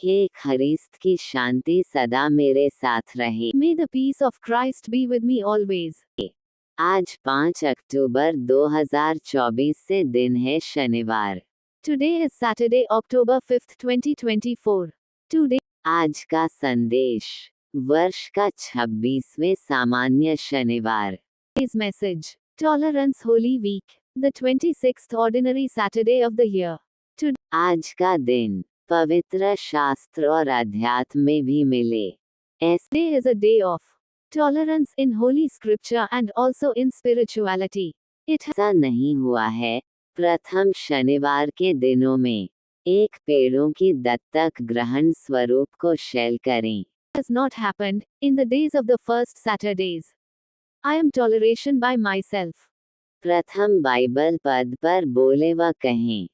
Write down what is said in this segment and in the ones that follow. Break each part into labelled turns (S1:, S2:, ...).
S1: हे ख्रिस्त की शांति सदा मेरे साथ रहे।
S2: May the peace of Christ be with me always.
S1: आज 5 अक्टूबर 2024 से दिन है शनिवार।
S2: Today is Saturday, October 5th, 2024. Today,
S1: आज का संदेश, वर्ष का 26वें सामान्य शनिवार।
S2: is message. Tolerance Holy Week. The 26th ordinary Saturday of the year.
S1: आज का दिन पवित्र शास्त्र और अध्यात्म में भी मिले।
S2: Today is a day of tolerance in Holy Scripture and also in spirituality.
S1: ऐसा नहीं हुआ है। प्रथम शनिवार के दिनों में एक पेड़ों की दत्तक ग्रहण स्वरूप को शैल करें।
S2: Has not happened in the days of the first Saturdays. I am toleration by myself.
S1: प्रथम बाइबल पद पर बोले व कहें।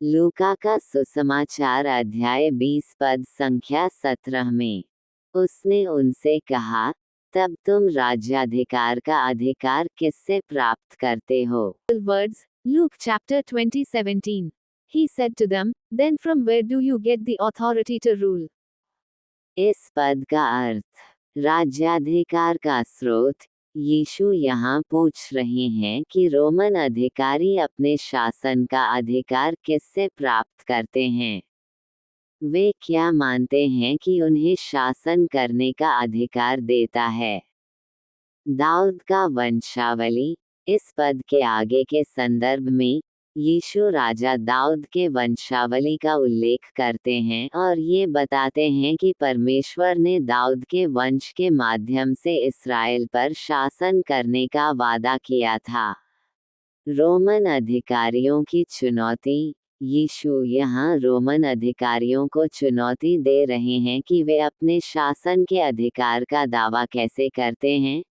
S1: लूका का सुसमाचार अध्याय 20 पद संख्या 17 में उसने उनसे कहा, तब तुम राज्याधिकार का अधिकार किससे प्राप्त करते हो?
S2: Words, Luke chapter 20:17. He said to them, then from where do you get the authority to rule?
S1: इस पद का अर्थ राज्याधिकार का स्रोत। यीशु यहाँ पूछ रहे हैं कि रोमन अधिकारी अपने शासन का अधिकार किससे प्राप्त करते हैं। वे क्या मानते हैं कि उन्हें शासन करने का अधिकार देता है? दाऊद का वंशावली। इस पद के आगे के संदर्भ में यीशु राजा दाऊद के वंशावली का उल्लेख करते हैं और ये बताते हैं कि परमेश्वर ने दाऊद के वंश के माध्यम से इस्राएल पर शासन करने का वादा किया था। रोमन अधिकारियों की चुनौती। यीशु यहाँ रोमन अधिकारियों को चुनौती दे रहे हैं कि वे अपने शासन के अधिकार का दावा कैसे करते हैं,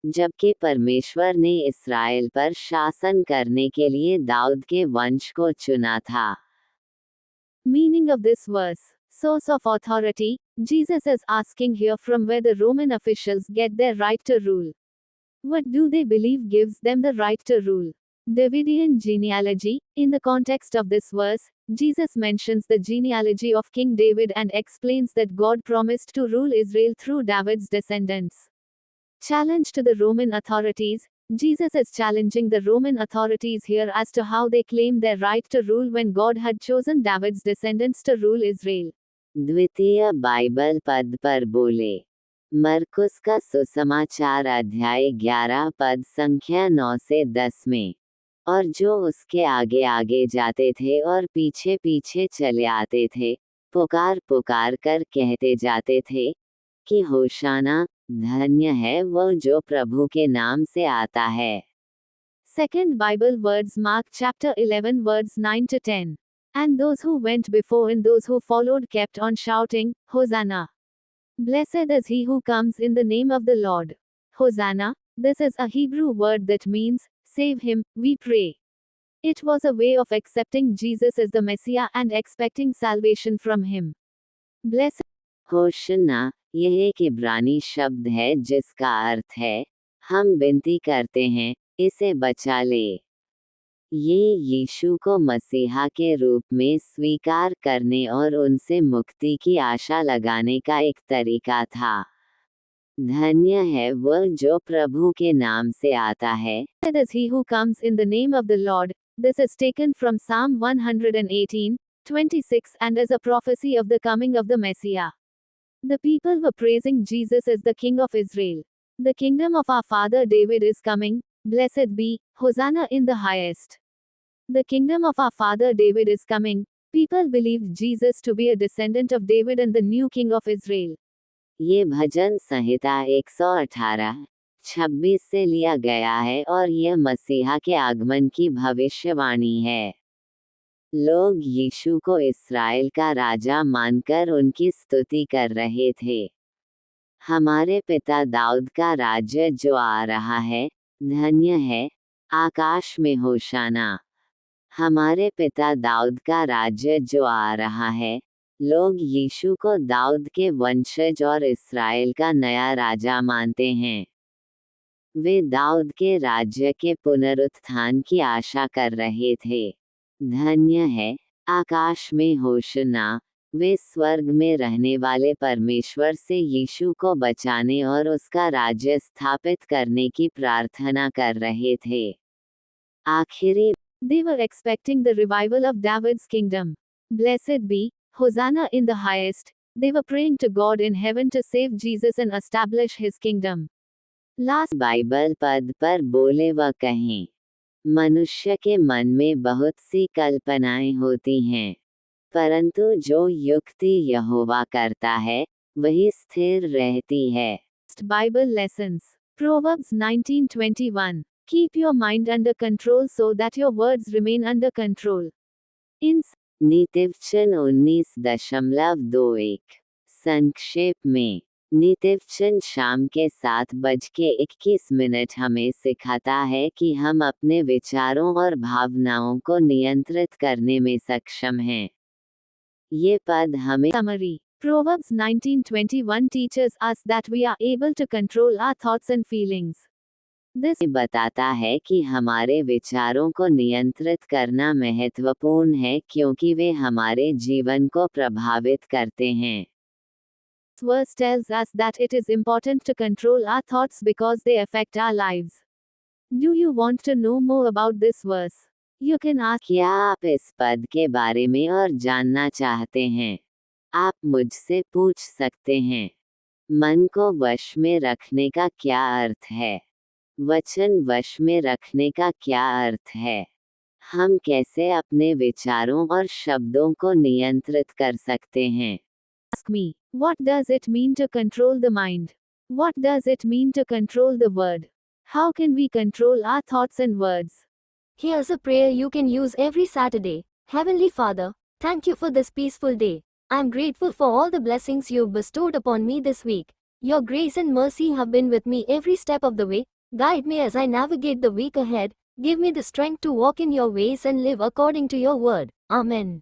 S1: जबकि परमेश्वर ने इस्राएल पर शासन करने के लिए दाऊद के वंश को चुना था।
S2: Meaning of this verse. Source of authority. Jesus is asking here from where the Roman officials get their right to rule. What do they believe gives them the right to rule? Davidian genealogy. In the context of this verse, Jesus mentions the genealogy of King David and explains that God promised to rule Israel through David's descendants. Challenge to the Roman authorities. Jesus is challenging the Roman authorities here as to how they claim their right to rule when God had chosen David's descendants to rule Israel.
S1: द्वितीय Bible पद पर बोले। मरकुस का सुसमाचार अध्याय 11 पद संख्या 9 से 10 में और जो उसके आगे आगे जाते थे और पीछे पीछे चले आते थे, पुकार पुकार कर कहते जाते थे कि होशाना, धन्य है वो जो प्रभु के नाम से आता है।
S2: Second Bible words, Mark chapter 11 words 9 to 10. And those who went before and those who followed kept on shouting, Hosanna! Blessed is he who comes in the name of the Lord. Hosanna, this is a Hebrew word that means, save him, we pray. It was a way of accepting Jesus as the Messiah and expecting salvation from him. Blessed
S1: Hoshana, यह एक इब्रानी शब्द है जिसका अर्थ है, हम विनती करते हैं, इसे बचा ले। ये यीशु को मसीहा के रूप में स्वीकार करने और उनसे मुक्ति की आशा लगाने का एक तरीका था। धन्य है वह जो प्रभु के नाम से आता है।
S2: Blessed is he who comes in the name of the Lord. This is taken from Psalm 118:26 and is a prophecy of the coming of the Messiah. The people were praising Jesus as the King of Israel. The kingdom of our father David is coming. Blessed be, Hosanna in the highest. The kingdom of our father David is coming. People believed Jesus to be a descendant of David and the new king of Israel.
S1: ये भजन संहिता 118:26 से लिया गया है और यह मसीहा के आगमन की भविष्यवाणी है। लोग यीशु को इस्राएल का राजा मानकर उनकी स्तुति कर रहे थे। हमारे पिता दाऊद का राज्य जो आ रहा है, धन्य है, आकाश में होशाना। हमारे पिता दाऊद का राज्य जो आ रहा है। लोग यीशु को दाऊद के वंशज और इस्राएल का नया राजा मानते हैं। वे दाऊद के राज्य के पुनरुत्थान की आशा कर रहे थे। धन्य है, आकाश में होशना, वे स्वर्ग में रहने वाले परमेश्वर से यीशु को बचाने और उसका राज्य स्थापित करने की प्रार्थना कर रहे थे। आखिरी
S2: They were expecting the revival of David's kingdom. Blessed be, Hosanna in the highest. They were praying to God in heaven to save Jesus and establish his kingdom. Last
S1: Bible पद पर बोले व कहें। मनुष्य के मन में बहुत सी कल्पनाएं होती हैं, परंतु जो युक्ति यहोवा करता है वही स्थिर रहती है।
S2: Bible lessons. Proverbs 19:21. Keep your mind under control so that your words remain under control. In
S1: नीतिवचन 19.21। संक्षेप में, नीतिवचन शाम के 7:21 हमें सिखाता है कि हम अपने विचारों और भावनाओं को नियंत्रित करने में सक्षम हैं। ये पद हमें
S2: summary. Proverbs 19:21 teaches us that we are able to control our thoughts and feelings. This
S1: बताता है कि हमारे विचारों को नियंत्रित करना महत्वपूर्ण है क्योंकि वे हमारे जीवन को प्रभावित करते हैं।
S2: verse tells us that it is important to control our thoughts because they affect our lives. Do you want to know more about this verse? You can ask.
S1: क्या आप इस पद के बारे में और जानना चाहते हैं? आप मुझसे पूछ सकते हैं। मन को वश में रखने का क्या अर्थ है? वचन वश में रखने का क्या अर्थ है? हम कैसे अपने विचारों और शब्दों को नियंत्रित कर सकते हैं?
S2: Ask me, what does it mean to control the mind? What does it mean to control the word? How can we control our thoughts and words?
S3: Here's a prayer you can use every Saturday. Heavenly Father, thank you for this peaceful day. I'm grateful for all the blessings you've bestowed upon me this week. Your grace and mercy have been with me every step of the way. Guide me as I navigate the week ahead. Give me the strength to walk in your ways and live according to your word. Amen.